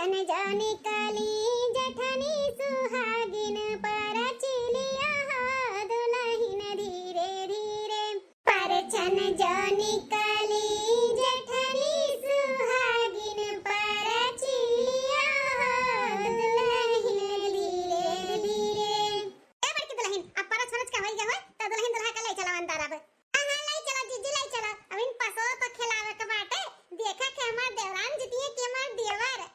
छन जो निकली जठनी सुहागिन पर चिलिया हो दुल्हन धीरे धीरे पर छन जो निकली जठनी सुहागिन पर चिलिया हो दुल्हन धीरे धीरे। ए बड़की दुल्हन अब पर छनच का होई गए त दुल्हन दुल्हा के ले चला अंदर अब ले चला जीजी ले चला अब इन पसो तो खिलावे के बाटे देखा के हमार देवरान जीतिए के हमार देवर।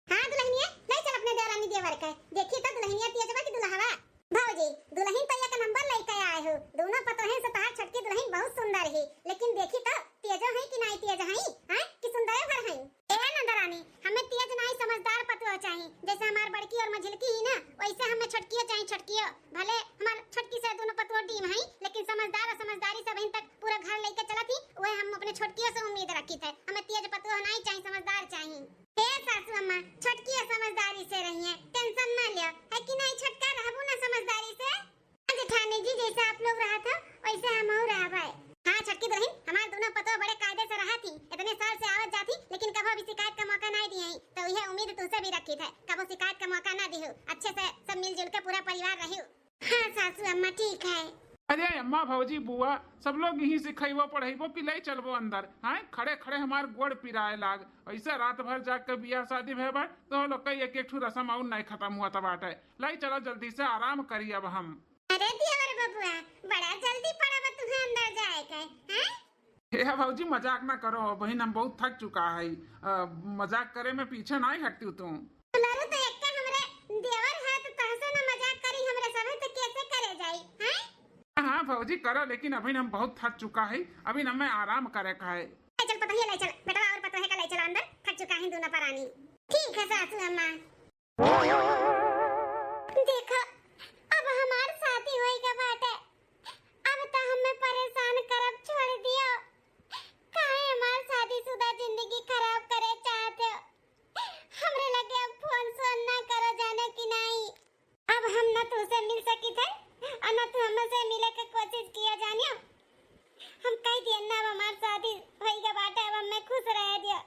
हां दुल्हनिया ले चल अपने देवरानी देवर के देखी तो दुल्हनिया तेजवा की दुल्हावा भौजी दुल्हन तो एक नंबर लेके आए हो दोनों पतोहे से तार छटकी दुल्हन बहुत सुंदर है लेकिन देखी तो तेजो है कि नहीं तेज है हां कि सुंदर घर है। ए नंदरानी हमें तेज नहीं समझदार पतो चाहिए जैसे हमार बड़की और मझिलकी ही ना वैसे हमें छटकियो चाहिए छटकियो भले हमार छटकी से दोनों पतो टीम है लेकिन समझदार और समझदारी से बहन तक पूरा घर लेके चला थी वह हम अपने छटकियों से उम्मीद रखी थे हमें तेज पतो नहीं चाहिए समझदार चाहिए। हे सासू अम्मा छटकियां समझदारी से रही हैं टेंशन ना लियो है कि नहीं छटका रहबो ना समझदारी से जेठानी जी जैसे आप लोग रहा था वैसे हम हो रहा भाई। हां छटकी दुल्हन हमार दोनों पतो बड़े कायदे से रहा थी इतने साल से आवत जाती लेकिन कभी भी शिकायत का मौका नहीं दिए तो यह उम्मीद तुझसे भी रखी थे कभी शिकायत का मौका ना दियो अच्छे से सब मिलजुल के पूरा परिवार रहियो। हां सासू अम्मा ठीक है। अरे अम्मा भौजी बुआ सब लोग यही सिखाइबो पढ़ाइबो कि ले चलबो अंदर हां खड़े खड़े हमार गोड़ पिराए लाग ऐसे रात भर जाग के बियाह शादी भे बा तो लोग के एक एक ठू रस्म और नहीं खत्म हुआ त बाटे ले चलो जल्दी से आराम करी अब हम। अरे देवर बबुआ बड़ा जल्दी पड़ा तुम्हें अंदर जाए के हैं। हे भौजी मजाक ना करो बहन हम बहुत थक चुका है मजाक करे में पीछे नहीं हटती तुम। लारो तो एक हमरे देवर है तो तहसे ना मजाक करी हमरे सभे तो कैसे करे जाई हैं। हाँ भौजी करो लेकिन अभी हम बहुत थक चुका है अभी हमें आराम करे का है। चल पता है ले चल बेटा और पता है का ले चल अंदर थक चुका है दोनों परानी। ठीक है सासू अम्मा। देखो अब हमार शादी होई का बाटे अब तो हमें परेशान करब छोड़ दियो काहे हमार शादीशुदा जिंदगी खराब करे चाहते हो हमरे लगे अब फोन सोन ना करो जाने की नहीं अब हम ना तुझसे मिल सकी थे और ना तू हमसे मिले के कोशिश किया जानियो हम कह दिए ना अब हमार शादी होई के बाटे अब मैं खुश रह दियो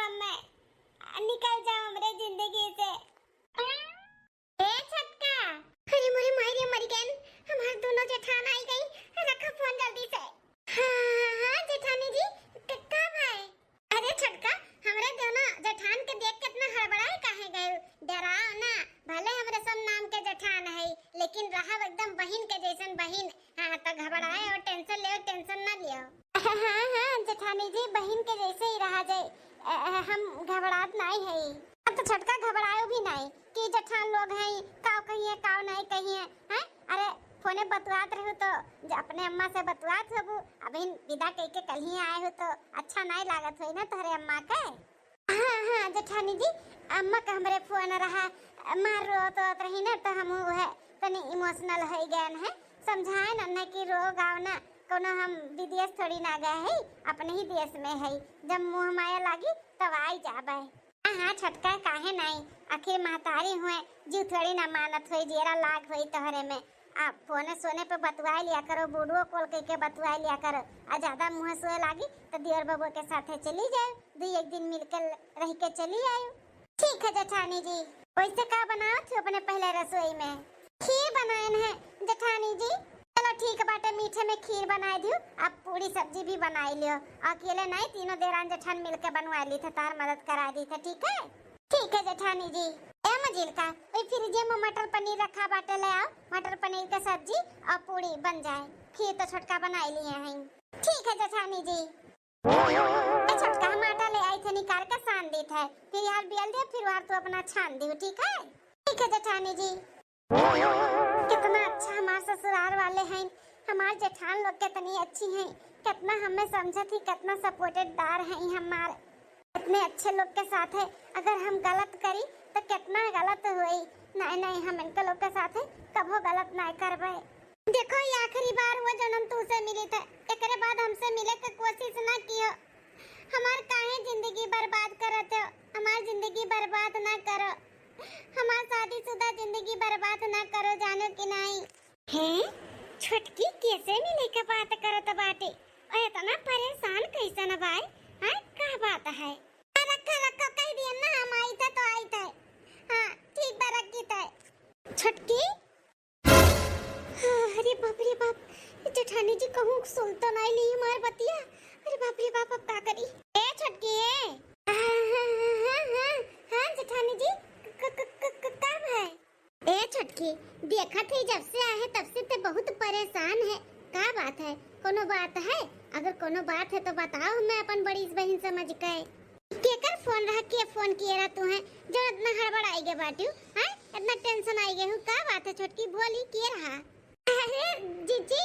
अब मैं निकल जाओ हमरे जिंदगी से। ए छटका अरे मोरे मायरे मर गए हमार दोनों जेठान आई गई रखो फोन जल्दी से। हां जेठानी जी कितना भाई। अरे छटका हमरे दोनों जेठान के देख कितना हड़बड़ाए काहे गए डराओ ना भले हमरे सब नाम के जेठान है लेकिन रहा एकदम बहन के जैसन बहन। हां तो घबराए और टेंशन ना लियो। हां जेठानी जी बहन के जैसे ही रहा जाए हम घबरात नहीं है अब तो छटका घबरायो भी नहीं कि जेठान लोग हैं काव कहिए काव नहीं कहिए हैं। अरे फोने बतवात रहू तो अपने अम्मा से बतवात हो अभी विदा कह के कल ही आए हो तो अच्छा नहीं लागत होई ना तोहरे अम्मा के। हां जेठानी जी अम्मा का हमरे फोन रहा मार रो तो रही ना तो हम है तनी इमोशनल है गए हैं समझाए ना कि रो गाव ना कोनो हम विदेश थोड़ी ना गए है अपने ही देश में है जब मुंह माया लागी तब आई जाबे। हां छटका काहे नहीं आखिर महतारी हुए जीव थोड़ी ना मानत होई जेरा लाग होई तोहरे में आप फोने सोने पे बतवाई लिया करो वीडियो कॉल करके बतवाई लिया करो आ ज्यादा मुंह सोए लागी तो दियर बबू के साथे चली जाए दो एक दिन मिलकर रह के चली आयो। ठीक है जेठानी जी वैसे का बनाओ थे अपने पहले रसोई में खीर बनाए हैं जेठानी जी। चलो ठीक बाटे मीठे में खीर बनाई दियो अब पूरी सब्जी भी बनाई लियो अकेले नहीं तीनों देरान जेठान मिलके बनवा ली थे तार मदद करा दी थे। ठीक है जेठानी जी। ए मजिल का ओई फ्रिज में मटर पनीर रखा बाटे ले आओ मटर पनीर का सब्जी और पूरी बन जाए खीर तो छोटका बनाई लिए हैं। ठीक है जेठानी जी। ए छोटका हम आटा ले आई थे निकाल के सान दी थे फिर यार बेल दे फिर यार तो अपना छान दियो ठीक है जेठानी जी। कितना अच्छा हमारे ससुराल वाले हैं हमारे जेठान लोग कितनी अच्छी हैं कितना हमें समझत ही कितना सपोर्टेडदार हैं हमारे इतने अच्छे लोग के साथ है अगर हम गलत करी तो कितना गलत हुई नहीं हम इनके लोग के साथ है कभो गलत नहीं करबे। देखो ये आखिरी बार वो जन्म तू से मिली थे एकरे बाद हमसे मिले के कोशिश ना कियो हमार काहे जिंदगी बर्बाद करत हो हमार जिंदगी बर्बाद ना करो हमार शादीशुदा जिंदगी बर्बाद ना करो जानो कि नहीं। हैं छटकी कैसे मिले के बात करत बाटे इतना परेशान कैसे न भाई हां का बात है रखा कह दिया आखिर देखा थे जब से आए तब से तो बहुत परेशान है। क्या बात है? कोनो बात है? अगर कोनो बात है तो बताओ, मैं अपन बड़ी बहन समझ गए। केकर फोन रहा के फोन किए रहा तू है जो इतना हड़बड़ आई गए बाटू? हैं इतना टेंशन आई गए हूँ? क्या बात है छोटकी, बोली के रहा? अरे जीजी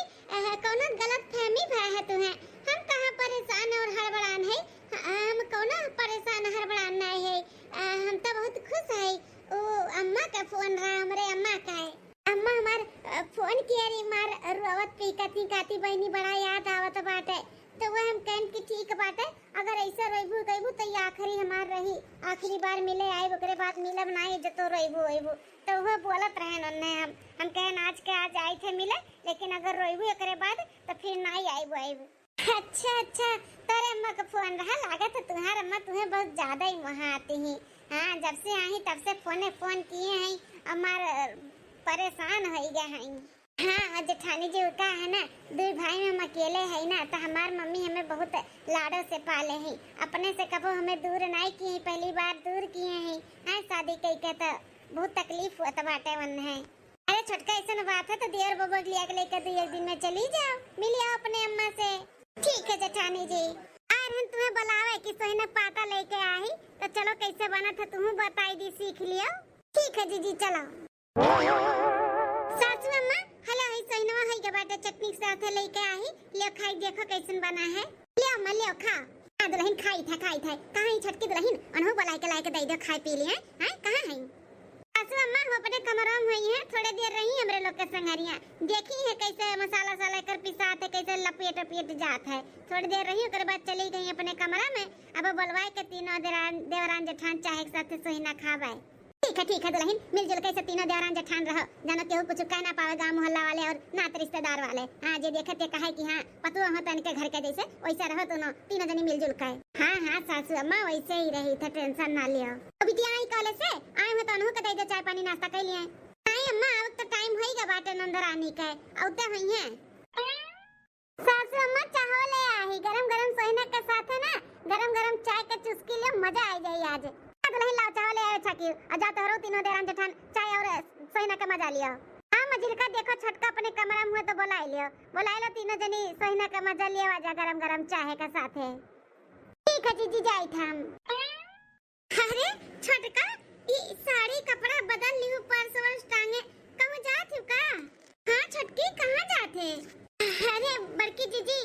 कोनो गलत फहमी भरा है तुम्हें। हम कहाँ परेशान और हड़बड़ान है? हम कोनो परेशान हड़बड़ान नहीं है। हम तो बहुत खुश है। ओ अम्मा का फोन रहा, हमारे अम्मा का है। अम्मा हमार फोन किया रे, मार रोवत पीकती काती बहनी बड़ा याद आवत बाटे। तो वह हम कहन की ठीक बाटे, अगर ऐसा रहबू कहबू तो ये आखिरी हमार रही, आखिरी बार मिले आए ओकरे बाद मिलब नहीं जतो रहबू रहबू। तो वह बोलत रहन उन्ने हम कहन आज के आज आई थे मिले, लेकिन अगर रहबू एकरे बाद तो फिर नहीं आईबू आईबू। अच्छा तेरे अम्मा का फोन रहा, लागत है तुम्हारे अम्मा तुम्हें बहुत ज्यादा ही वहाँ आती ही। हाँ जब से आई तब से फोन किए हैं, हमार परेशान हो गए हैं। हाँ जेठानी जी का है ना, दो भाई में हम अकेले है ना, तो हमार मम्मी हमें बहुत लाडो से पाले हैं। अपने से कबो हमें दूर नहीं किए, पहली बार दूर किए हैं। हाँ शादी कई के तो बहुत तकलीफ हुआ था बाटे वन है। अरे छोटका ऐसा बात है तो देवर बबा लिया के लेकर 2 दिन में चली जाओ, मिल आओ अपने अम्मा से। ठीक है जेठानी जी। और हम तुम्हें बुलावे कि सोहना पाता लेके आई, तो चलो कैसे बना था तुम्हें बताई दी, सीख लियो। ठीक है जीजी चलो। सासू अम्मा हेलो, है सोहनवा है के बाटे चटनी के साथ लेके आई, ले खाई देखो कैसन बना है। ले अम्मा ले खा। आ दुल्हन खाई था कहां ही छटकी दुल्हन अनहु बुलाई के लाके दे दो, खाई पी लिए हैं कहां है? सासू अम्मा वो अपने कमरों में हुई है, थोड़े देर रही हमरे लोग के संगरिया, देखी है कैसे मसाला साला कर पिसाते कैसे लपेट जात है। थोड़ी देर रही ओकर बाद चली गई अपने कमरा में। अब बुलवाए के तीनों देवरान जेठान चाहे के साथ सोहिना खावे। ठीक है दुल्हन, मिलजुल के सब तीनों देवरान जेठान रहो, जानो केहू कुछ कह ना पावे, गांव मोहल्ला वाले और नात रिश्तेदार वाले। हां जे देखते कहे कि हां पतुआ हो तन के घर के जैसे वैसा रहो तीनों जनी मिलजुल के। हां सासू अम्मा वैसे ही रही था, टेंशन ना लियो। अभी ती आई कॉलेज से आए हो तो अनहु के दे दे चाय पानी नाश्ता कर लिए। नहीं अम्मा अब तो टाइम होईगा बाटे नंदर आनी के, औते हुई है। सासू अम्मा चाहो ले आई, गरम सोहना के साथ है ना, गरम चाय के चुस्की ले मजा आ जाए आज। दुल्हन लाओ चावल ले अच्छा की जा तो हरो तीनों देरान जेठान चाय और सोहना का मजा लियो। हां मजिल का देखो छोटका अपने कमरा में तो बुला लो तीनों जनी सोहना का मजा लियो, आजा गरम चाय के साथ है। ठीक है जीजी जाई था हम। अरे छोटका ई साड़ी कपड़ा बदल लियो, पर्स वर्स टांगे कहूं जात हो का? हां छोटकी कहां जाते? अरे बड़की जीजी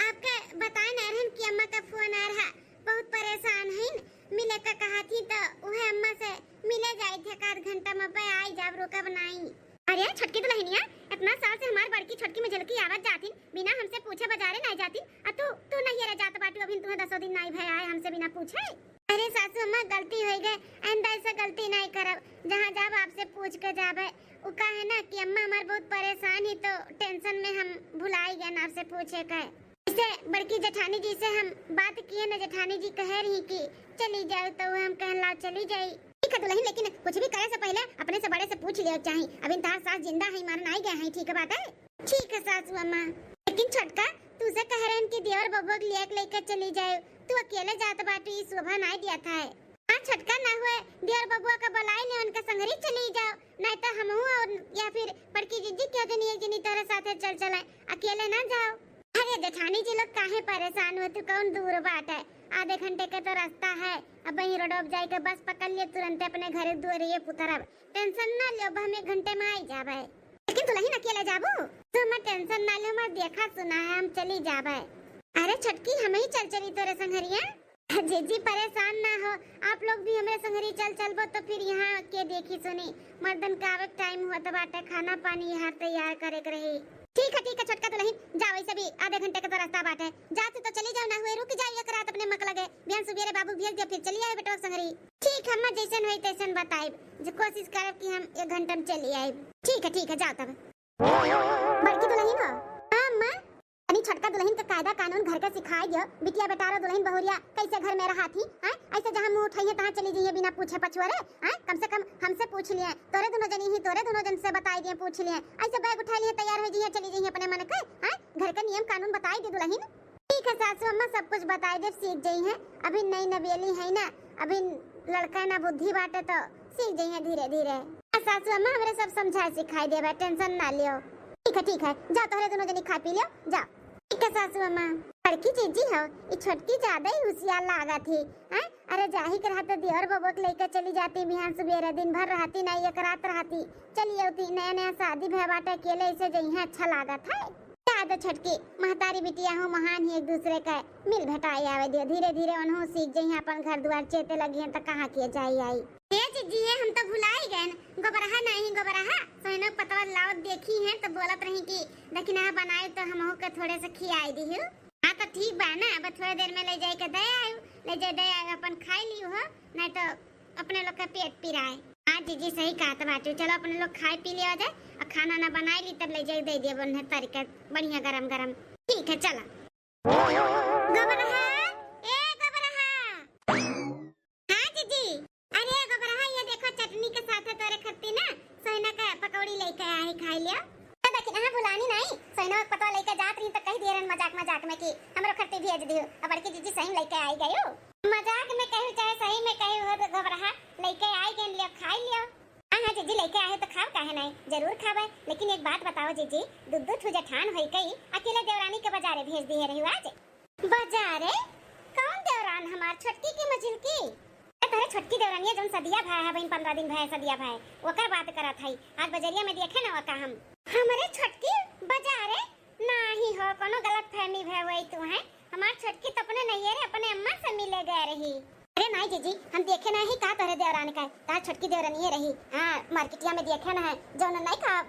आपके बताए ना रहन कि अम्मा का फोन आ रहा, बहुत परेशान है, मिले का कहा थी तो वह अम्मा से मिले जाए थे, 1 घंटा में पे आई जाब रोका बनाई। अरे छटकी दुल्हनिया इतना साल से हमार बड़की छटकी में झलकी आवाज जाती, बिना हमसे पूछे बाजारे नहीं जाती, और तू नहीं रे जात बाटू, अभी तुम्हें 10 दिन नहीं भय आए हमसे बिना पूछे। अरे सासू अम्मा गलती हो गए, आइंदा ऐसा गलती नहीं करब, जहाँ जाब आपसे पूछ के जाबे। वो का है ना कि अम्मा हमार बहुत परेशान ही, तो टेंशन में हम भुलाई गए ना आपसे पूछे के। बड़की जेठानी जी से हम बात किए ना, जेठानी जी कह रही कि चली जाओ, तो हम कहला चली जाई। ठीक है दुल्हन, लेकिन कुछ भी करे से पहले अपने से बड़े से पूछ लियो चाहिए, अभी तार सास जिंदा है मार नहीं गए हैं। ठीक है बात है? ठीक है सासू अम्मा। लेकिन छोटका तुझे कह रहे हैं कि देवर बबुआ लेकर चली जाए, तू अकेले जात बाटू, ये शोभा नहीं दिया था। हाँ छोटका ना हुए देवर बबुआ का बुलाई ले, उनका संगरी चली जाओ, नहीं तो हम और या फिर बड़की जीजी क्यों जनी एक जनी तेरे साथ चल अकेले ना जाओ। अरे जेठानी जी लोग काहे परेशान हो, तू कौन दूर बाट है, आधे घंटे का तो रास्ता है, अब वहीं रोड जाए के बस पकड़ लिए तुरंत अपने घर दूरिए पुतरब, टेंशन ना लियो, हम 1 घंटे में आई जाबे। लेकिन दुल्हन अकेले जाबू तो मैं टेंशन ना लियो, मैं देखा सुना है हम चली जाबे। अरे छटकी हम ही चली तोरे संगरिया, जीजी परेशान ना हो, आप लोग भी हमारे संगरी चलबो तो फिर यहाँ के देखी सुनी मर्दन का आवे टाइम हुआ तो बाटे, खाना पानी यहाँ तैयार करे के रही। ठीक है छोटका दुल्हन जाओ, वैसे भी आधे घंटे का तो रास्ता बाटे, जाते तो चली जाओ, ना हुए रुक जाइए एक रात अपने मक लगे, बिहान सुबेरे बाबू भेज दिया फिर चली आए बेटा संगरी। ठीक है अम्मा जैसन हुई तैसन बताए, जो कोशिश करब कि हम 1 घंटा में चली आए। ठीक है जाओ तब। बड़की दुल्हन हो? हां अम्मा। अनी छोटका दुल्हन का कायदा कानून घर के सिखाई दियो, बिटिया बेटारा दुल्हन बहुरिया कैसे घर में रहा थी, हैं ऐसे जहां मुंह उठाइए तहां चली जाइए बिना पूछे पछुआरे, हैं कम से कम हमसे पूछ लिए, तोरे दोनों जनी ही तोरे दोनों जन से बताई दिए, पूछ लिए, ऐसे बैग उठा लिए तैयार हो जाइए चली जाइए अपने मन के, हैं घर का नियम कानून बताई दी दुल्हन। ठीक है सासू अम्मा सब कुछ बताई दे, सीख जाई है, अभी नई नवेली है ना, अभी लड़का ना बुद्धि बाटे तो सीख जाइए धीरे धीरे। सासू अम्मा हमरे सब समझाए सिखाई देबे, टेंशन ना लियो। ठीक है जा तोहरे दोनों जनी खा पी लियो जा। ठीक है सासू अम्मा। बड़की जीजी हो ई छोटकी ज्यादा ही होशियार लागत थी हैं। अरे जाही के रहते दियर बबो के लेके चली जाती बिहान सुबेरे, दिन भर रहती नहीं एक रात रहती चली आती। नया नया शादी भय बाटे अकेले ऐसे जइहा अच्छा लागत है। याद छोटकी महतारी बिटिया हो महान ही एक दूसरे का मिल भेटाई आवे दियो, धीरे धीरे उन्हों सीख जइहा अपन घर द्वार चेते लगी हैं तो कहां किए जाई आई। ए जीजी हम तो भुला ही गए। गोबरहा नहीं गोबरहा सोनो पतवा लाओ देखी है तो बोलत रही कि दखिना बनाए तो हमहू के थोड़े से खियाई दिहु। हां तो ठीक बा ना, अब थोड़े देर में ले जाए के दे आयु, ले जाए दे आयु अपन खाई लियो हो, नहीं तो अपने लोग का पेट पिराए। हां जीजी सही कहत बाटू, चलो अपने लोग खाई पी लिया जाए और खाना ना बनाई ली तब ले जाए दे दे बन्ने तरीका बढ़िया गरम गरम। ठीक है चला। गोबरहा ए गोबरहा। हां जीजी। अरे गोबरहा ये देखो चटनी के साथ तोरे खत्ती ना सोना का पकौड़ी लेके आई खाई लिया। तो देखी हां बुलानी नहीं सोना का पतवा लेके जात रही तो कह देरन मजाक में कि हमरो खत्ती भेज दियो। अब बड़की जीजी सही लेके आई गयो, मजाक में कहू चाहे सही में कहू हो तो गोबरहा लेके आई गन लियो खाई लियो। हां जीजी लेके आए तो खाओ काहे नहीं, जरूर खावे। लेकिन एक बात बताओ जीजी, दुद्दू ठु जठान होई कई अकेले देवरानी के बाजारे भेज दिए रही आज। बाजारे कौन देवरान? हमार छोटकी की मजिल की तोरे छोटकी देवरानिया जोन सदिया भाई है बहन 15 दिन भाई सदिया भाई ओकर बात करत हई। आज बजरिया में देखे ना ओका हम हमरे छोटकी बाजारे नाही हो कोनो गलत फहमी भय होई तू है। हमार छोटकी तो अपने नहीं रे अपने अम्मा से मिले गए रही। अरे नहीं जीजी हम देखे नहीं का तोरे देवरानी का तार छोटकी देवरानी रही। हां मार्केटिया में देखे ना है जोन नहीं का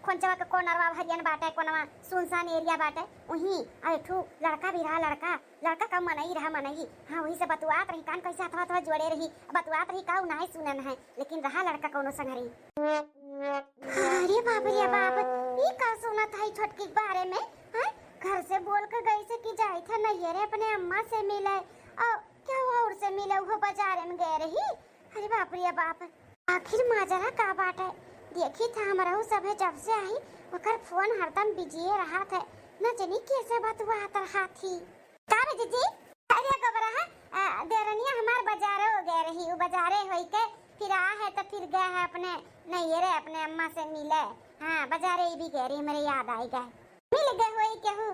खोंचवा के कोनरवा हरियन बाटे कोनवा सुनसान एरिया बाटे वही अठू लड़का भी रहा। लड़का कम मनई रहा मनई। हां वही से बतुआत रही कान कैसे हथवा जोड़े रही बतुआत रही का नहीं सुनन है लेकिन रहा लड़का कोनो संगरी। अरे बाप रे बाप ई का सुनत है छोटकी के बारे में? हां घर से बोल के गई से कि जाई था नहीं रे अपने अम्मा से मिले और क्या और से मिले वो बाजार में गए रही। अरे बाप रे बाप आखिर माजरा का बाटे देखी था हमारा सब है जब से आई ओकर फोन हरदम बिजी रहा था न जानी कैसे बात हुआ रहा थी। का रे जीजी? अरे गोबरहा देरनिया हमार बाजारे हो गए रही, वो बाजारे होई के फिर आ है तो फिर गए है अपने नहीं रे अपने अम्मा से मिले। हां बाजारे भी गए रही मेरे याद आई गए मिल गए होई केहू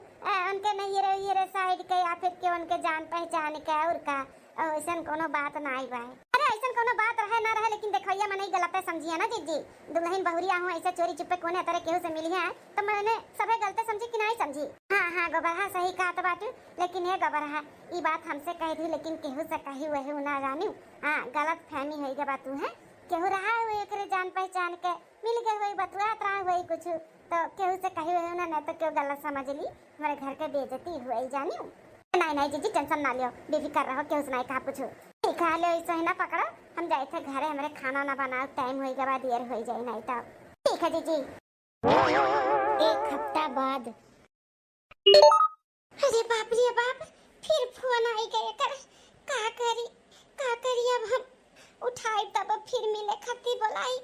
उनके नहीं रे साइड के या फिर के उनके जान पहचान के और का ऐसा कोनो बात ना आई बा। अरे ऐसा कोनो बात रहे ना रहे लेकिन देखैया मने गलत समझिया ना जीजी। दुल्हन बहुरिया हूं ऐसे चोरी चुपे कोने तरह केहू से मिली है तो मैंने सबे गलत समझी कि नहीं समझी। हां गोबरहा सही कहत बाटू लेकिन ये गोबरहा ई बात हमसे कह दी लेकिन केहू से कही वही ना जानी। हां गलत फहमी होई के बात है केहू रहा हुई एकरे जान पहचान के मिल गए हुई बतुआत रहा हुई कुछ तो केहू से कही हुई ना तो क्यों गलत समझ ली हमारे घर के बेइज्जती हुई जानी। नहीं जीजी टेंशन ना लियो बेफिक्र रहो केहू से नहीं कहा कुछ खा लो ऐसा ही ना पकड़ो हम जाए थे घरे हमारे खाना ना बनाओ टाइम होई के बाद देर हो जाए नहीं तो ठीक है जीजी। एक हफ्ता बाद अरे बाप रे बाप फिर फोन आई गए कर का करी अब हम उठाई तब फिर मिले खत्ती बोलाई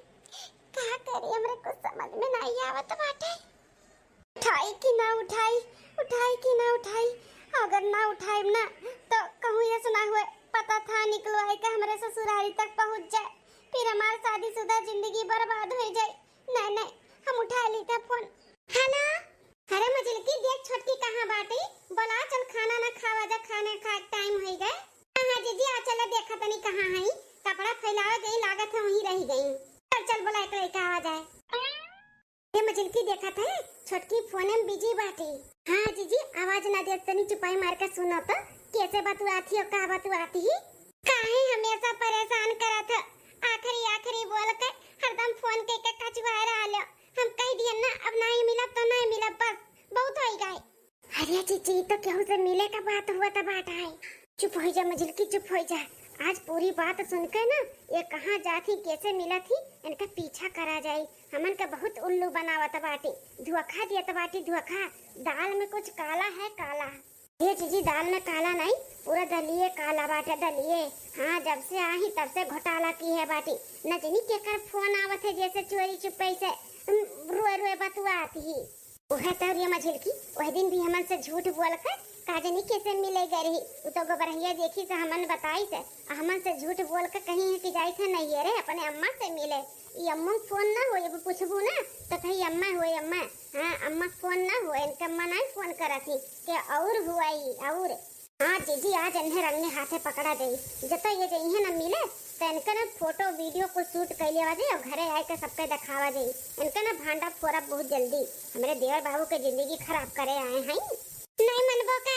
का करी हमरे कुछ समझ में नहीं आवत बाटे। उठाई कि ना उठाई अगर ना उठाई ना तो कहूँ ये सुना हुए पता था निकलो है कि हमारे ससुराली तक पहुँच जाए फिर हमारी शादीशुदा जिंदगी बर्बाद हो जाए। नहीं हम उठा ली था फोन। हेलो अरे मजलकी देख छोटकी कहाँ बाटी बोला चल खाना ना खावा जा खाने का टाइम हो गए। हां जीजी आ चला देखा तनी कहाँ है कपड़ा फैलावे गई लागत है वहीं रह गई। चल बोला एक लड़का आवाज आए ये मजलकी देखा था छोटकी फोन में बिजी बाटी। हां जीजी आवाज ना दे तनी चुपाई मार के सुनो तो कैसे बतुआती हो का बतुआती ही काहे हमेशा परेशान करत आखिरी बोल के हरदम फोन के कचवा रहा लो हम कह दिए ना अब नहीं मिला तो नहीं मिला बस बहुत हो गए। अरे जीजी तो केहू से मिले का बात हुआ था बात है चुप हो जा मजलकी चुप हो जा आज पूरी बात सुनकर ना ये कहाँ जाती कैसे मिला थी इनका पीछा करा जाए हमन का बहुत उल्लू बनावत बाटी धोखा दिया बाटी धोखा दाल में कुछ काला है काला ये जीजी दाल में काला नहीं पूरा दलिए काला बाटे दलिए। हाँ जब से आई तब से घोटाला की है बाटी न जानी के कर फोन आवत है जैसे चोरी चुपे से रोए बतुआ आती ही वह तो ये मझिलकी वह दिन भी हमन से झूठ बोल कर काजनी कैसे मिले गरी उ तो गोबरहिया देखी से हमन बताई से हमन से झूठ बोल के कहीं है कि जाई थे नहीं रे अपने अम्मा से मिले। ई अम्मा फोन ना हो ये पूछबू ना तो कही अम्मा होए अम्मा। हां अम्मा फोन ना हो इनका अम्मा नहीं फोन करती के और हुआ ई और हां जीजी आज इन्हें रंगे हाथे पकड़ा दे जतो ये जइहे ना मिले तो इनका ना फोटो वीडियो को शूट कर लिया दे और घरे आए के सबके दिखावा दे। इनका ना भांडा फोड़ा बहुत जल्दी हमारे देवर बाबू के जिंदगी खराब करे आए हैं। नहीं मनबो का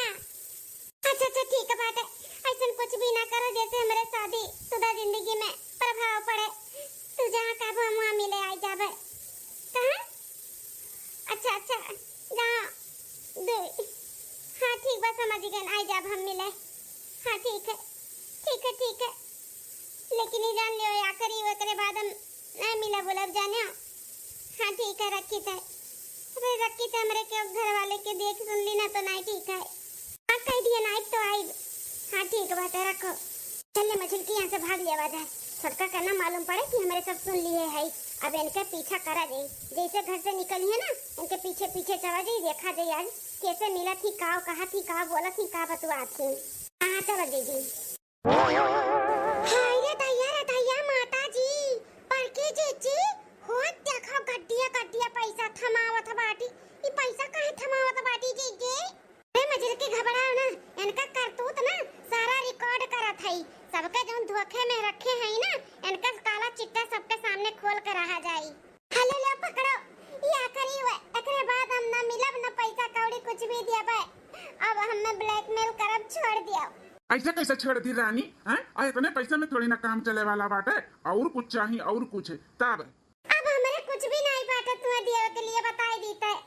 अच्छा अच्छा ठीक है बात है ऐसा कुछ भी ना करो जैसे हमारे शादी शुदा जिंदगी में प्रभाव पड़े। तू जहाँ काबू हम वहाँ मिले आई जाबे कहाँ अच्छा अच्छा जहाँ दे हाँ ठीक बस समझ गए आई जाब हम मिले। हाँ ठीक है ठीक है ठीक है लेकिन ये जान लियो या करी वो करे बाद हम नहीं मिला बोला जाने। हाँ ठीक है रखी थे अरे रखी थे हमारे के घर वाले के देख सुन ली ना तो नहीं ठीक है। हाँ कह दिया नाइट तो आई। हाँ ठीक है बात है रखो चलिए मछली की यहाँ से भाग लिया बात है सबका करना मालूम पड़े कि हमारे सब सुन लिए है। अब इनका पीछा करा जाए जैसे घर से निकली है ना इनके पीछे पीछे चला जाए देखा जाए आज कैसे मिला थी का कहा थी का बोला थी का बतवा थी। हाँ चलो दीदी हाय रे दैया माता जी पर के जीजी हो देखो गड्डिया गड्डिया पैसा थमावत बाटी ये पैसा काहे थमावत बाटी जीजी। अरे मजल के घबराओ ना इनका करतूत ना सारा रिकॉर्ड करत है सबके जो धोखे में रखे हैं ना इनका काला चिट्टा सबके सामने खोल कर रहा जाई। हेलो ले पकड़ो या करी हुए एकरे बाद हम ना मिलब ना पैसा कौड़ी कुछ भी दिया बे अब हमें ब्लैकमेल करब छोड़ दिया। ऐसा कैसे छोड़ दी रानी हैं और इतने पैसे में थोड़ी ना काम चले वाला बाटे और कुछ चाहिए और कुछ तब अब हमारे कुछ भी नहीं बाटा तुम्हें दिया के लिए बताई देता है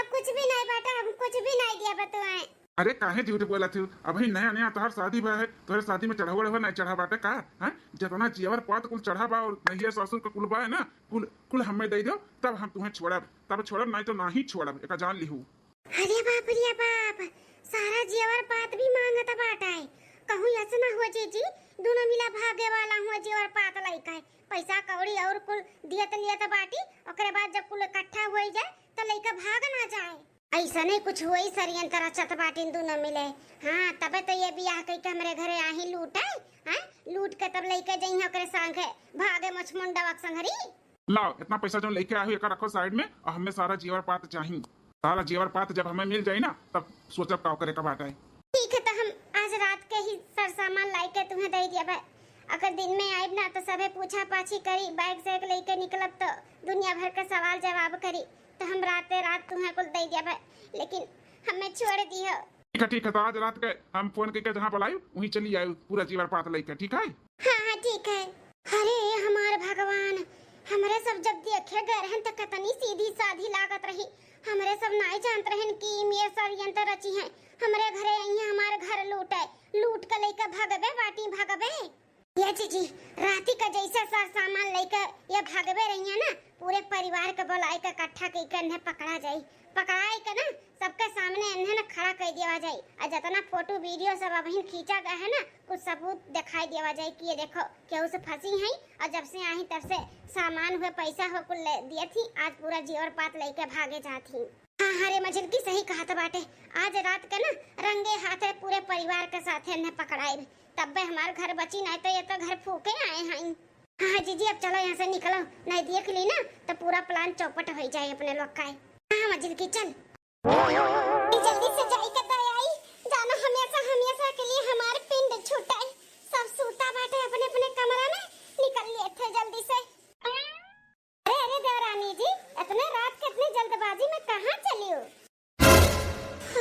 अब कुछ भी नहीं बाटा हम कुछ भी नहीं दिया बतवाए। अरे काहे झूठ बोला थी अभी नया नया तोहर शादी बा है तोहर शादी में चढ़ावा नहीं चढ़ा बाटे का हैं जितना जेवर पात कुल चढ़ा बा और नैया ससुर का कुल बा है ना कुल कुल हमें दे दो तब हम तुम्हें छोड़ब तब छोड़ब नहीं तो नहीं छोड़ब एक जान लिहू। अरे बाप रे बाप सारा जेवर पात भी मांगत बाटा है कहूं ऐसा ना हो जीजी दोनों मिला भागे वाला हुआ जेवर पात लइका है पैसा कौड़ी और कुल दियत लियत बाटी ओकरे बाद जब कुल इकट्ठा हो जाए तो लइका भाग ना जाए ऐसा नहीं कुछ हुई सरियंतर रचत बाटी दोनों मिले। हाँ तबे तो ये बियाह कई के हमरे घरे आही लूटाए हैं लूट के तब लइका जइहे ओकरे संगे भागे मछमुंडा वक संगरी। लाओ इतना पैसा जो लेके आयो एक रखो साइड में और हमें सारा जेवर पात चाहिए सारा जेवर पात जब हमें मिल जाए ना तब सोचब का करे का बात है। ठीक है तो हम आज रात के ही सर सामान लाई के तुम्हें दे दिया भाई अगर दिन में आइब ना तो सबे पूछा पाछी करी बाइक से लेके निकलब तो दुनिया भर का सवाल जवाब करी तो हम राते रात तुम्हें कुल दे दिया भाई लेकिन हमें छोड़ दियो। ठीक है तो आज रात के हम फोन करके जहाँ बुलाई वहीं चली आये पूरा जीवर पात लेके ठीक है। हाँ हाँ ठीक है। अरे हमारे भगवान हमारे सब जब देखे गए हैं तो कितनी सीधी साधी लागत रही हमारे सब नहीं जानते रहे कि ये सब यंत्र रची है हमारे घरे आई है हमारे घर लूट के लेकर भगबे बाटी भगबे ये जीजी राती का जैसे सर सामान लेकर ये भगबे रही है ना पूरे परिवार के बुलाई के इकट्ठा करके इन्हें पकड़ा जाए पकड़ाई के ना सबके सामने इन्हें ना खड़ा कर दिया जाए और जितना फोटो वीडियो सब अभी खींचा गया है ना कुछ सबूत दिखाई दिया जाए कि ये देखो केहू से फंसी है और जब से आई तब से सामान हुए पैसा हो कुल दिए थी आज पूरा जेवर पात लेके भागे जाती। हाँ हरे मजल की सही कहा था बाटे आज रात के ना रंगे हाथे पूरे परिवार के साथ इन्हें पकड़ाए तब भी हमारे घर बची नहीं तो ये तो घर फूके आए हैं। हाँ जीजी अब चलो यहाँ से निकलो नहीं देख ली ना तो पूरा प्लान चौपट हो जाए अपने लोग का। हाँ मजिल की चल जल्दी से जाई के दयाई जाना हमेशा के लिए हमारे पिंड छूटाई सब सूता बाटे अपने अपने कमरा में निकल लिए थे जल्दी से। अरे देवरानी जी इतने रात के इतनी जल्दबाजी में कहाँ चली हो।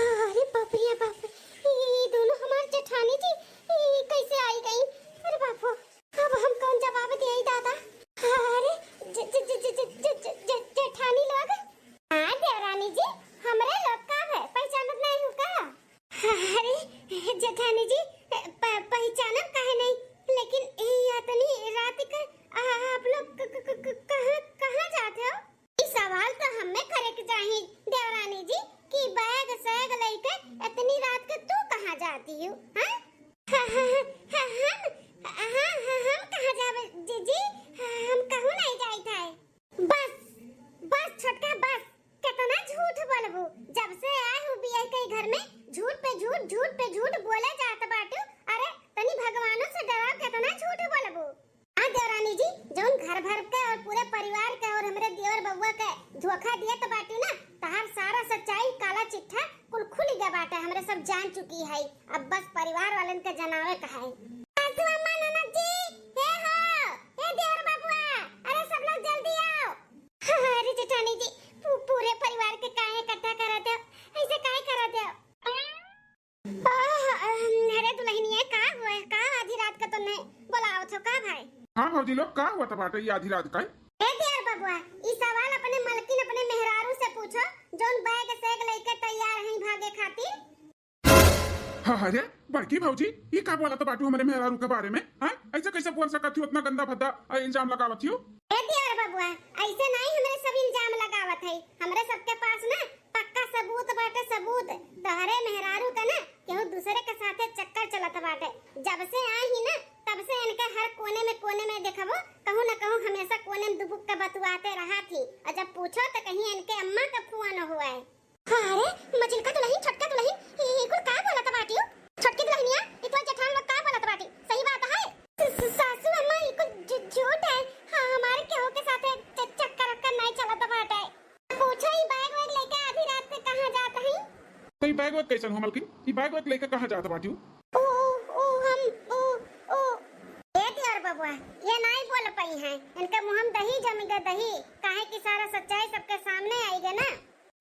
अरे बाप रे बाप ये दोनों हमारे जेठानी जी कैसे आई गई। अरे बापू अब हम कौन जवाब दे दादा। अरे जेठानी लोग हाँ देवरानी जी हमारे लोग का है पहचानत नहीं हो घर भर के और पूरे परिवार के और हमरे देवर बउआ के धोखा दिए तो बाटी ना, तहार सारा सच्चाई काला चिट्ठा कुल खुल गया बाटे, हमरे सब जान चुकी है। अब बस परिवार वालन के जनावे का है। सासू अम्मा ननद जी, हे हो, हे देवर बबुआ, अरे सब लोग जल्दी आओ। अरे जेठानी जी, पूरे परिवार के काहे इकट्ठा करा दे, ऐसे काहे करा दे? अरे दुल्हनिया का हुआ है, का आधी रात का तो नहीं बुलाओ थो का भाई? हाँ भौजी लोग का हुआ था बाटे ये आधी रात का? ए देवर बबुआ, ई सवाल अपने मलकिन अपने मेहरारू से पूछो, जोन बैग सेग लेके तैयार हैं भागे खातिर। हाँ अरे बड़की भौजी ये का बोला था बाटू हमारे मेहरारू के बारे में? हाँ ऐसे कैसे बोल सकती हो, इतना गंदा भद्दा इल्जाम लगावत हो? ए देवर बबुआ, ऐसे नहीं हमरे सब इल्जाम लगावत है, हमरे सबके पास ना पक्का सबूत बाटे, सबूत। तहरे मेहरारू का ना केहू दूसरे के साथे चक्कर चलत बाटे, जब से आई ही ना तब से इनके हर कोने में देखबो कहूं ना कहूं हमेशा कोने में दुबुक के बतुआते रहा थी, और जब पूछो तो कहीं इनके अम्मा का फुआ न हुआ है। अरे मचिलका दुल्हन, छोटका दुल्हन, ये कुल का बोलत बाटी? छोटकी दुल्हनिया, ये तो जेठान लोग का बोलत बाटी? सही बात है? सासू अम्मा ये कुल झूठ है। हां हमारे केहू के साथे चक्कर नहीं चलत बाटे। पूछो ही बैग वैग लेके आधी रात में कहां जात हई? तो ये बैग वैग कैसन हो मलकिन? ये बैग वैग लेके कहां जात बाटी? बबुआ ये नहीं बोल पाई हैं, इनके मुंह में दही जम गए, दही काहे की सारा सच्चाई सबके सामने आई गए ना।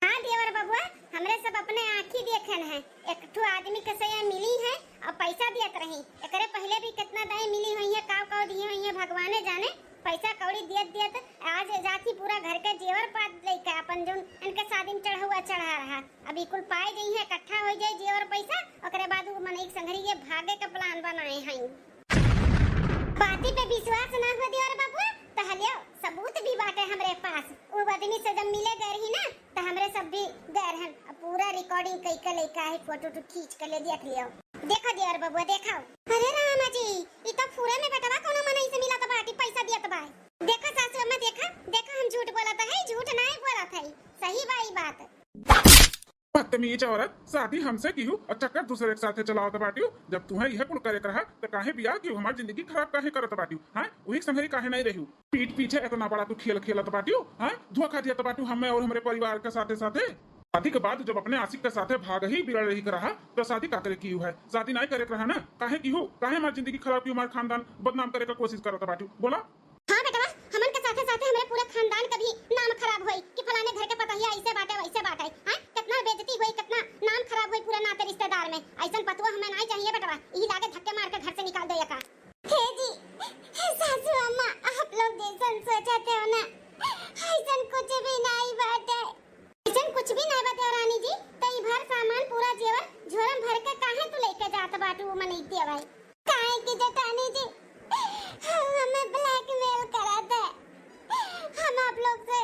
हाँ देवर बबुआ, हमरे सब अपने आँखी देखन है, एक ठो आदमी के सया मिली है और पैसा दियत रही, एकरे पहले भी कितना दही मिली हुई है, काव दी हुई है, भगवाने जाने। पैसा कौड़ी दियत आज जाती पूरा घर के जेवर पात लेके अपन जो इनके शादी में चढ़ा रहा, अभी कुल पाए गई है, इकट्ठा हो जाए जेवर पैसा, ओकरे बाद मन एक संघरी ये भागे का प्लान बनाए हैं। बाती पे विश्वास ना हो देवर बबुआ तो हलियो सबूत भी बाटे हमरे पास। वो आदमी से जब मिले गए ही ना तो हमरे सब भी गए हैं, पूरा रिकॉर्डिंग कई के लेके है, फोटो तो खींच के ले देख लियो। देखो देवर बबुआ देखो। अरे रामा जी ई तो पूरे में बेटवा कोनो मनई से मिला तो बाटी पैसा दियत बा। देखो सासू अम्मा देखो हम झूठ बोलत है, झूठ नहीं बोलत है, सही बाई बात। बदतमीज औरत, शादी हमसे की हो और चक्कर दूसरे के साथे चलावत बाटियो। जब तुम्हें यह कुल करे रहा तो काहे बियाह की हमारी जिंदगी खराब काहे करत बाटियो? हां वही संघरी काहे नहीं रहियो, पीठ पीछे इतना बड़ा तू खेल खेलत बाटियो। हां धोखा दियत बाटियो हमें और हमारे परिवार के साथे साथे। शादी के बाद जब अपने आशिक के साथे भाग ही बिगड़ रही रहा तो शादी का करे की है? शादी नहीं करे रहा ना, काहे की हो, काहे हमारी जिंदगी खराब की, हमारे खानदान बदनाम करे का कोशिश करत बाटियो? बोला। हां बेटा हमन के साथे साथे हमरे पूरे खानदान का भी नाम खराब होई कि फलाने घर के पता ही ऐसे बाटे वैसे बाटे। हां कितना बेइज्जती होई, कितना नाम खराब होई पूरे नाते रिश्तेदार में। ऐसन पतुआ हमें नहीं चाहिए बेटा, यही लाके धक्के मार के घर से निकाल दे यका। हे जी सासू अम्मा आप लोग जैसन सोचते हो ना ऐसन कुछ भी नहीं बाटे, ऐसन कुछ भी नहीं बाटे रानी जी। तई भर सामान पूरा जेवर झोरम भर के काहे तू लेके जात बाटू वो मनई देवाई? काहे की जटानी जी हमें ब्लैकमेल करा था, हम आप लोग से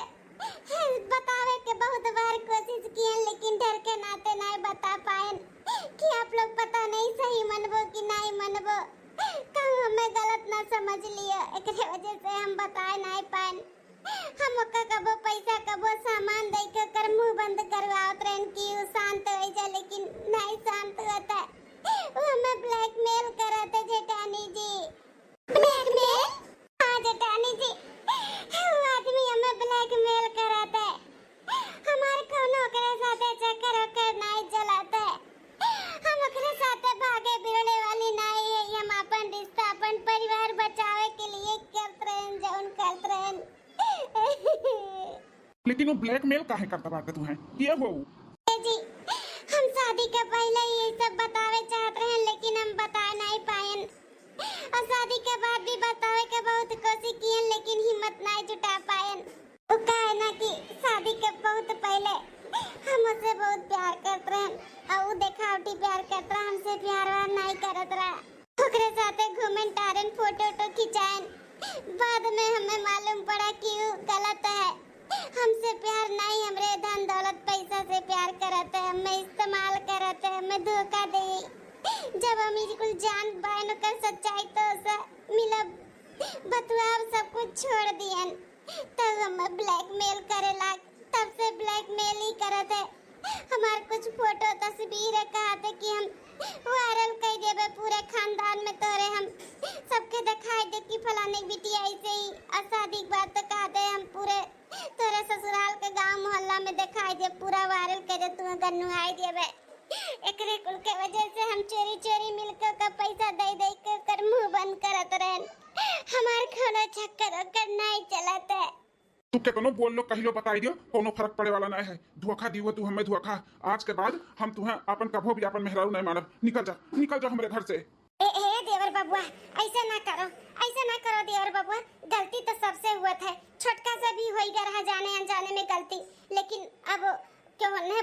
बतावे के बहुत बार कोशिश किए लेकिन डर के नाते नहीं बता पाए कि आप लोग पता नहीं सही मनबो कि नहीं मनबो, कहूँ हमें गलत ना समझ लिया, एक वजह से हम बताए नहीं पाए। हम कबो पैसा कबो सामान दे के कर मुंह बंद करवाओ ट्रेन की शांत हो जाए, लेकिन नहीं शांत होता, वो हमें ब्लैकमेल करा था जेठानी जी। ब्लैकमेल? हाँ जेठानी जी वो आदमी हमें ब्लैकमेल कराता है, हमारे कोनो के साथे चक्कर वक्कर नहीं चलाता है, हम ओकरे साथे भागे बिगड़े वाली नहीं है, हम अपन रिश्ता अपन परिवार बचावे के लिए करत रहन जौन करत रहन। लेकिन वो ब्लैकमेल काहे करता बाटे तू है? ये हो जी हम शादी के पहले ये सब बतावे चाहत रहे लेकिन हम बता नहीं पाए, और शादी के बाद भी बतावे के बहुत कोशिश किए लेकिन हिम्मत नहीं जुटा पाए। वो कहे ना कि शादी के बहुत पहले हम उससे बहुत प्यार करते रहे और वो देखावटी प्यार करता रहा, हमसे प्यार वार नहीं करत रहा, ओकरे साथे घूमन टारन फोटो खिंचाएन। बाद में हमें मालूम पड़ा कि वो गलत है, हमसे प्यार नहीं, हमरे धन दौलत पैसा से प्यार करत है, हमें इस्तेमाल करत है, हमें धोखा दे। जब हम बिल्कुल जान पाए कर सच्चाई तो मिला बतुआ सब कुछ छोड़ दियन, तब हमें ब्लैकमेल करे लाग, तब से ब्लैकमेल ही करत है। हमार कुछ फोटो तस्वीर कहा थे कि हम वायरल कर देबे पूरे खानदान में, तोरे हम सबके दिखाई दे कि फलाने बिटिया ऐसे ही शादी छपाई दे, पूरा वायरल कर दे, तू अगर नुहाई दे बे। एकरे कुल के वजह से हम चोरी चोरी मिलकर का पैसा दे दे के कर मुंह बंद करत रहन। हमार कोनो चक्कर ओकर नहीं चलत है। तू के कोनो बोल लो कहिलो बताई दियो, कोनो फर्क पड़े वाला नहीं है। धोखा दियो तू हमें धोखा। आज के बाद हम तुम्हें अपन कभो भी अपन मेहरारू नहीं मानब। निकल जा हमरे घर से। ए देवर बबुआ, ऐसा ना करो देवर बबुआ। गलती तो सबसे हुआ था, छोटका से भी होई रहा जाने अनजाने में गलती, लेकिन अब क्यों ने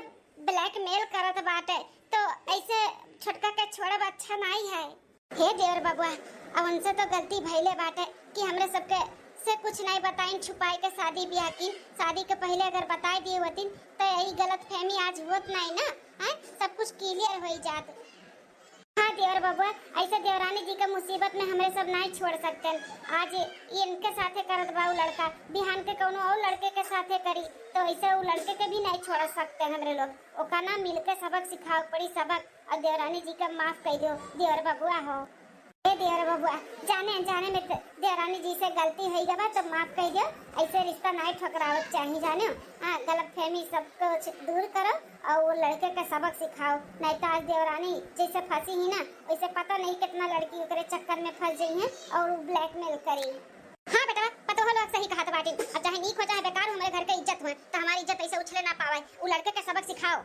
ब्लैकमेल करत बाटे, तो ऐसे छोटका के छोड़ब अच्छा नहीं है। हे देवर बबुआ, अब उनसे तो गलती भइले बाटे कि हमरे सबके से कुछ नहीं बताइन, छुपाई के शादी ब्याह की। शादी के पहले अगर बताई दिए होतिन तो यही गलत फहमी आज होत नहीं ना, हैं? सब कुछ क्लियर हो जात। हाँ देवर बबुआ, ऐसे देवरानी जी का मुसीबत में हमें सब नहीं छोड़ सकते। आज ये इनके साथे करत बा उ लड़का, बिहान के कोनो और लड़के के साथे करी तो ऐसे उ लड़के के भी नहीं छोड़ सकते हमरे लोग। ओका ना मिलके सबक सिखाओ पड़ी सबक, और देवरानी जी का माफ कर दो देवर बबुआ हो। ए देवर बबुआ, जाने अनजाने में देवरानी जी से गलती हुई गवा तो माफ कर दो। ऐसे रिश्ता नहीं ठकरावत चाहिए जाने। हाँ, गलत फहमी सब कुछ दूर करो और वो लड़के का सबक सिखाओ, नहीं तो आज देवरानी जैसे फंसी ही ना, वैसे पता नहीं कितना लड़की ओकरे चक्कर में फंस गई है और वो ब्लैकमेल करी। हाँ बेटा, पता हो लोग सही कहा था बाटी। अब चाहे नीक हो चाहे बेकार, हमारे घर के इज्जत हो तो हमारी इज्जत ऐसे उछले ना पावे। वो लड़के का सबक सिखाओ।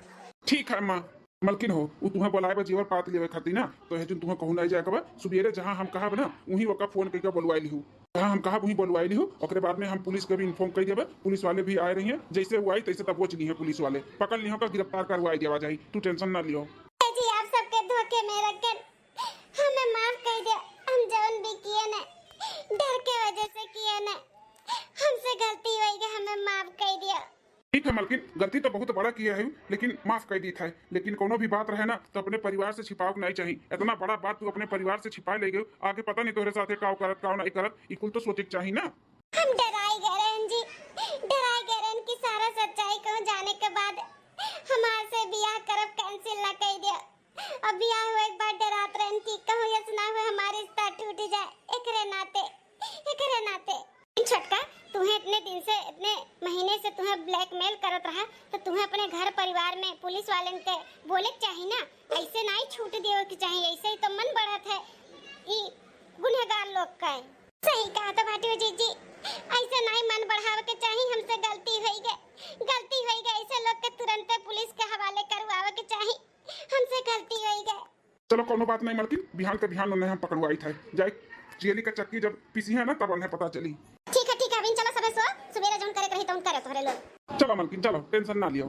ठीक है माँ, मलकिन हो वो तुम्हें बुलाए बा जीवर पात लेवे खाती ना, तो है तुम्हें कहू नहीं जाए कबा। सुबेरे जहाँ हम कहा ना वहीं ओका फोन करके बुलवाई लिहू, जहाँ हम कहा वहीं बुलवाई लिहू। ओकरे बाद में हम पुलिस के भी इन्फॉर्म कर देबे। पुलिस वाले भी आए रही हैं, जैसे वो आई तैसे तब पहुंच गई है पुलिस वाले, पकड़ लियो का गिरफ्तार करवाई देवा जाई। तू टेंशन ना लियो जी। आप सबके धोखे में रखकर हमें माफ कर दे। हम जौन भी किए ने डर के वजह से किए ने, हमसे गलती हुई है, हमें माफ कर दिया। ठीक है मलकिन, गलती तो बहुत बड़ा किया है लेकिन माफ कर दी था। लेकिन कोनो भी बात रहे ना तो अपने परिवार से छिपाव नहीं चाहिए। इतना बड़ा बात तू अपने परिवार से छिपा ले गई, आगे पता नहीं तोरे साथे काव करत काव नहीं करत, इकुल तो सोचे चाहिए ना। हम डराई गए रहन जी, डराई गए रहन कि सारा सच्चाई को जाने के बाद हमारे से बियाह करब कैंसिल ना कर दिया। अब बियाह हुए एक बार डरात रहन कि कहूँ यस ना हुए हमारे रिश्ता टूट जाए। एकरे नाते छटका, तुम्हें इतने दिन से इतने महीने से तुम्हें ब्लैकमेल करत रहा, तो तुम्हें अपने घर परिवार में पुलिस वाले के बोले चाहिए ना। ऐसे नहीं छूट दियो कि चाहिए, ऐसे ही तो मन बढ़त है ई गुनहगार लोग का। सही कहा तो भाटियो जीजी, ऐसे नहीं मन बढ़ावे के चाहिए। हमसे गलती हुई गए ऐसे लोग के तुरंत पुलिस के हवाले करवावे के चाहिए। हमसे गलती हुई गए। चलो कोनो बात नहीं मलकिन, बिहान के बिहान उन्हें हम पकड़वाई था। जाए जेली का चक्की जब पीसी है ना तब उन्हें पता चली। ठीक है अभी चलो सबे सो, सुबेरे जोन करे कहीं तो करे तोरे लोग। चलो मलकिन चलो, टेंशन ना लियो।